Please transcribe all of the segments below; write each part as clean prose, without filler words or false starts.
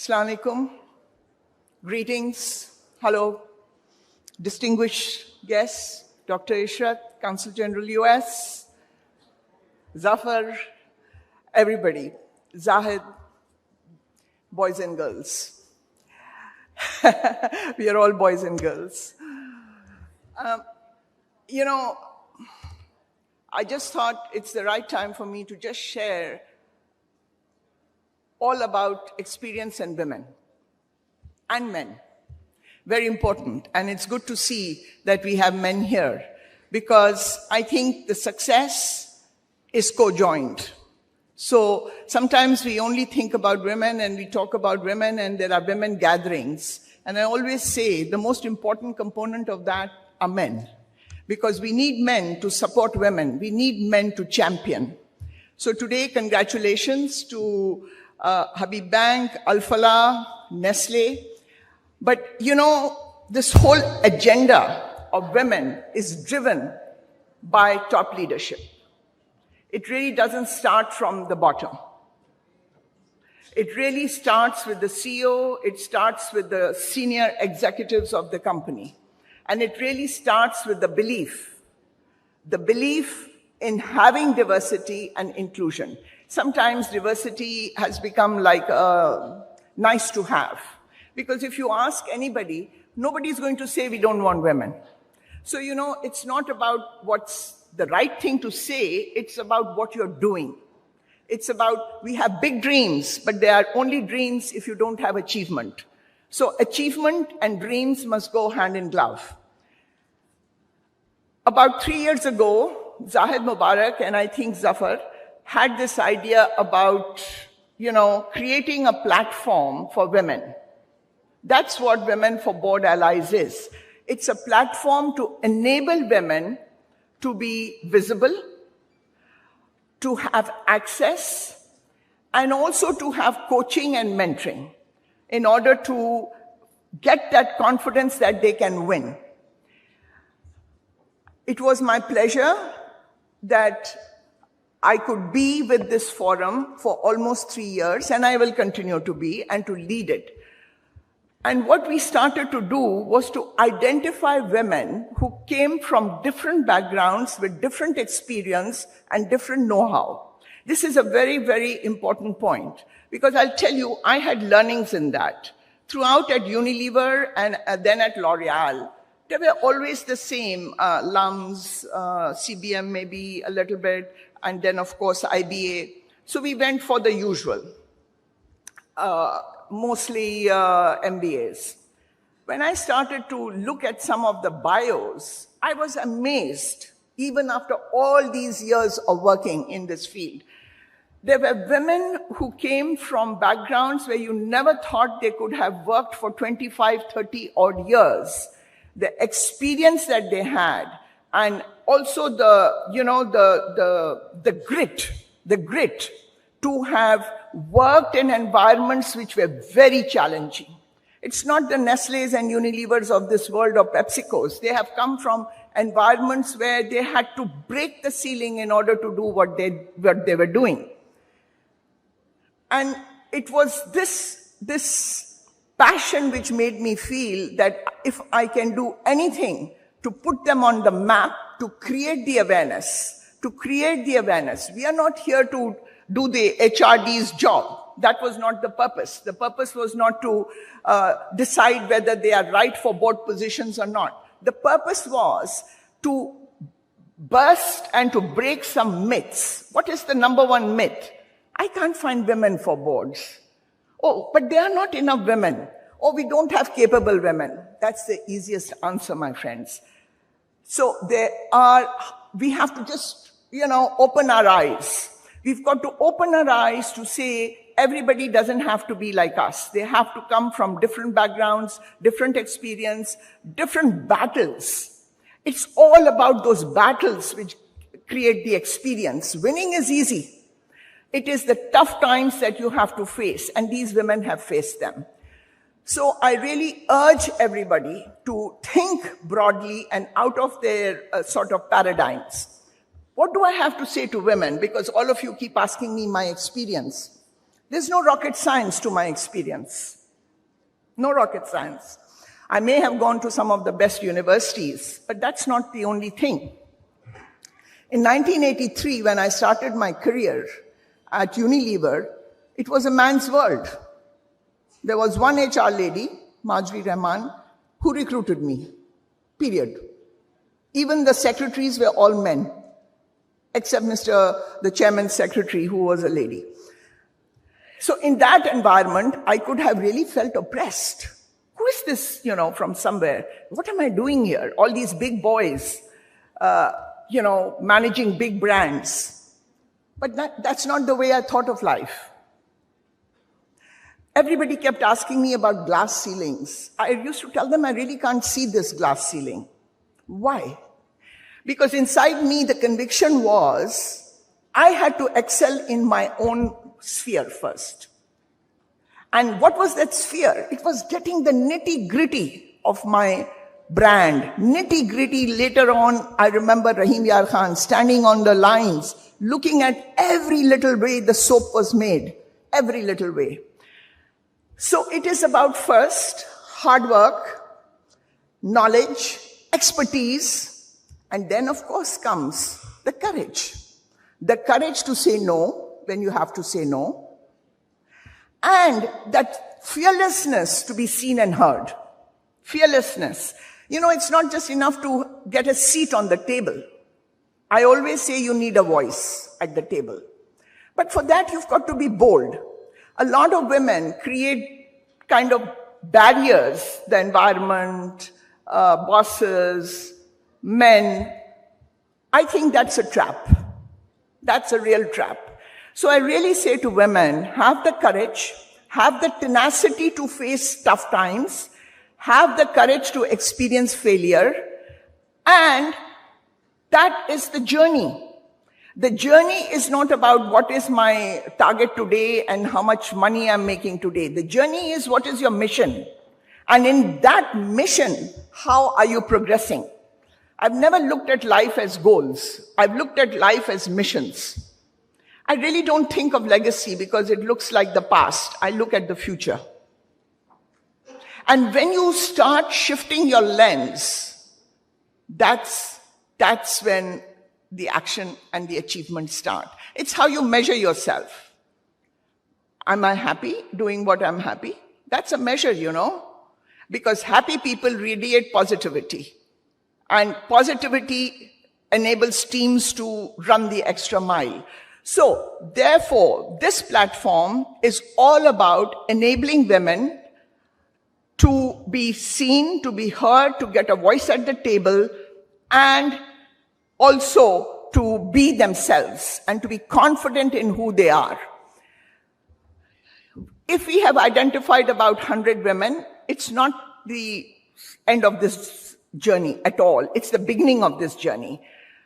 Assalamu alaikum. Greetings. Hello. Distinguished guests, Dr. Ishrat, Consul General US, Zafar, everybody, Zahid, boys and girls. We are all boys and girls. I just thought it's the right time for me to just share all about experience and women and men. Very important. And it's good to see that we have men here because I think the success is co-joined. So sometimes we only think about women and we talk about women and there are women gatherings. And I always say the most important component of that are men. Because we need men to support women. We need men to champion. So today, congratulations to Habib Bank, Al-Falah, Nestle. But this whole agenda of women is driven by top leadership. It really doesn't start from the bottom. It really starts with the CEO. It starts with the senior executives of the company. And it really starts with the belief in having diversity and inclusion. Sometimes diversity has become like nice to have. Because if you ask anybody, nobody's going to say we don't want women. So, it's not about what's the right thing to say, it's about what you're doing. It's about, we have big dreams, but they are only dreams if you don't have achievement. So achievement and dreams must go hand in glove. About 3 years ago, Zahid Mubarak and I think Zafar had this idea about, creating a platform for women. That's what Women for Board Allies is. It's a platform to enable women to be visible, to have access, and also to have coaching and mentoring in order to get that confidence that they can win. It was my pleasure that I could be with this forum for almost 3 years, and I will continue to be and to lead it. And what we started to do was to identify women who came from different backgrounds with different experience and different know-how. This is a very, very important point because I'll tell you, I had learnings in that. Throughout at Unilever and then at L'Oreal, they were always the same, LUMS, CBM maybe a little bit, and then of course IBA. So we went for the usual, mostly MBAs. When I started to look at some of the bios, I was amazed, even after all these years of working in this field. There were women who came from backgrounds where you never thought they could have worked for 25, 30 odd years. The experience that they had, and also the grit to have worked in environments which were very challenging. It's not the Nestle's and Unilevers of this world or PepsiCo's. They have come from environments where they had to break the ceiling in order to do what they were doing. And it was this passion which made me feel that if I can do anything to put them on the map, to create the awareness, we are not here to do the HRD's job. That was not the purpose. The purpose was not to decide whether they are right for board positions or not. The purpose was to burst and to break some myths. What is the number one myth? I can't find women for boards. Oh, but there are not enough women. Oh, we don't have capable women. That's the easiest answer, my friends. So we have to just, open our eyes. We've got to open our eyes to say everybody doesn't have to be like us. They have to come from different backgrounds, different experience, different battles. It's all about those battles which create the experience. Winning is easy. It is the tough times that you have to face, and these women have faced them. So I really urge everybody to think broadly and out of their sort of paradigms. What do I have to say to women? Because all of you keep asking me my experience. There's no rocket science to my experience. No rocket science. I may have gone to some of the best universities, but that's not the only thing. In 1983, when I started my career at Unilever, it was a man's world. There was one HR lady, Marjorie Rahman, who recruited me, period. Even the secretaries were all men, except the chairman's secretary, who was a lady. So in that environment, I could have really felt oppressed. Who is this, from somewhere? What am I doing here? All these big boys, managing big brands. But that's not the way I thought of life. Everybody kept asking me about glass ceilings. I used to tell them I really can't see this glass ceiling. Why? Because inside me, the conviction was I had to excel in my own sphere first. And what was that sphere? It was getting the nitty-gritty of my brand. Nitty-gritty. Later on, I remember Rahim Yar Khan standing on the lines, looking at every little way the soap was made. Every little way. So it is about first, hard work, knowledge, expertise, and then of course comes the courage. The courage to say no when you have to say no. And that fearlessness to be seen and heard. Fearlessness. It's not just enough to get a seat on the table. I always say you need a voice at the table. But for that, you've got to be bold. A lot of women create kind of barriers, the environment, bosses, men. I think that's a trap. That's a real trap. So I really say to women, have the courage, have the tenacity to face tough times, have the courage to experience failure, and that is the journey. The journey is not about what is my target today and how much money I'm making today. The journey is what is your mission. And in that mission, how are you progressing? I've never looked at life as goals. I've looked at life as missions. I really don't think of legacy because it looks like the past. I look at the future. And when you start shifting your lens, that's when the action and the achievement start. It's how you measure yourself. Am I happy doing what I'm happy? That's a measure, because happy people radiate positivity. And positivity enables teams to run the extra mile. So, therefore, this platform is all about enabling women to be seen, to be heard, to get a voice at the table, and also to be themselves and to be confident in who they are. If we have identified about 100 women, it's not the end of this journey at all. It's the beginning of this journey.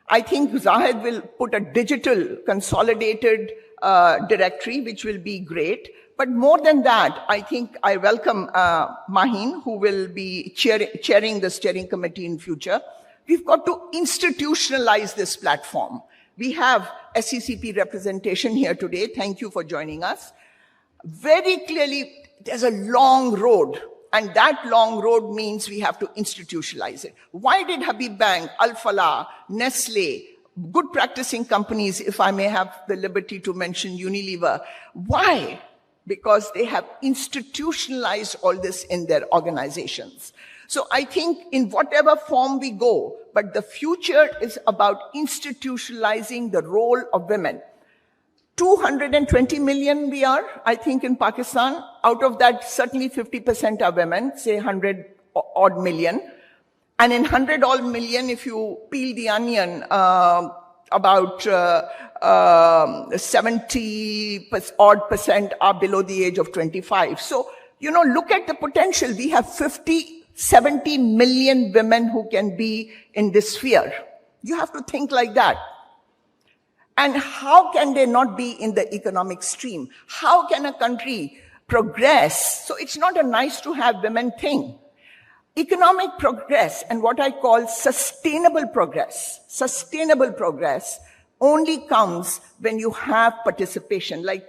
I think Zahid will put a digital consolidated directory, which will be great. But more than that, I think I welcome Maheen, who will be chairing the steering committee in future. We've got to institutionalize this platform. We have SECP representation here today. Thank you for joining us. Very clearly, there's a long road, and that long road means we have to institutionalize it. Why did Habib Bank, Al-Falah, Nestle, good practicing companies, if I may have the liberty to mention Unilever, why? Because they have institutionalized all this in their organizations. So I think in whatever form we go, but the future is about institutionalizing the role of women. 220 million we are, I think, in Pakistan. Out of that, certainly 50% are women, say 100 odd million. And in 100 odd million, if you peel the onion, about 70 odd percent are below the age of 25. So, look at the potential. We have 70 million women who can be in this sphere. You have to think like that. And how can they not be in the economic stream? How can a country progress? So it's not a nice to have women thing. Economic progress and what I call sustainable progress only comes when you have participation. Like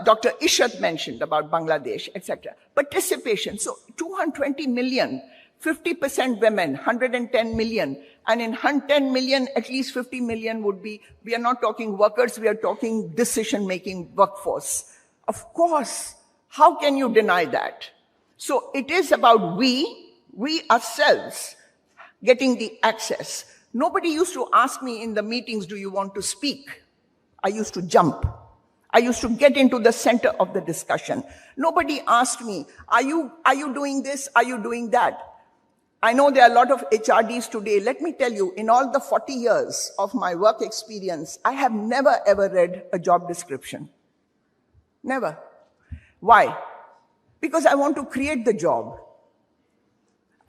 Dr. Ishat mentioned about Bangladesh, etc. Participation. So 220 million, 50% women, 110 million. And in 110 million, at least 50 million would be, we are not talking workers, we are talking decision-making workforce. Of course, how can you deny that? So it is about we ourselves getting the access. Nobody used to ask me in the meetings, do you want to speak? I used to jump. I used to get into the center of the discussion. Nobody asked me, are you doing this? Are you doing that? I know there are a lot of HRDs today. Let me tell you, in all the 40 years of my work experience, I have never ever read a job description. Never. Why? Because I want to create the job.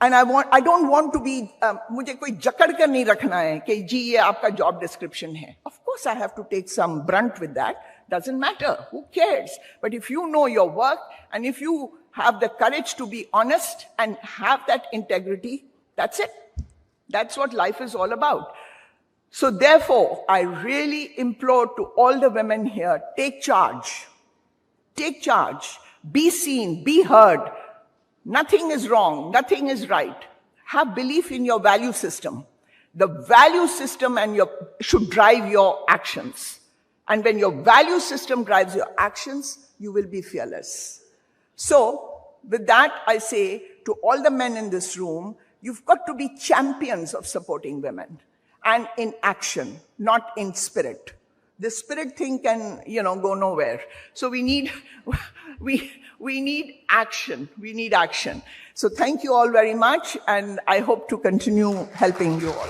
And I don't want to be, मुझे कोई जकड़ कर नहीं रखना है कि जी ये आपका job description है. Of course I have to take some brunt with that. Doesn't matter. Who cares? But if you know your work and if you have the courage to be honest and have that integrity, that's it. That's what life is all about. So therefore, I really implore to all the women here, take charge. Take charge. Be seen, be heard. Nothing is wrong, nothing is right. Have belief in your value system. The value system should drive your actions. And when your value system drives your actions, you will be fearless. So, with that, I say to all the men in this room, you've got to be champions of supporting women. And in action, not in spirit. The spirit thing can, go nowhere. So we need action. We need action. So thank you all very much, and I hope to continue helping you all.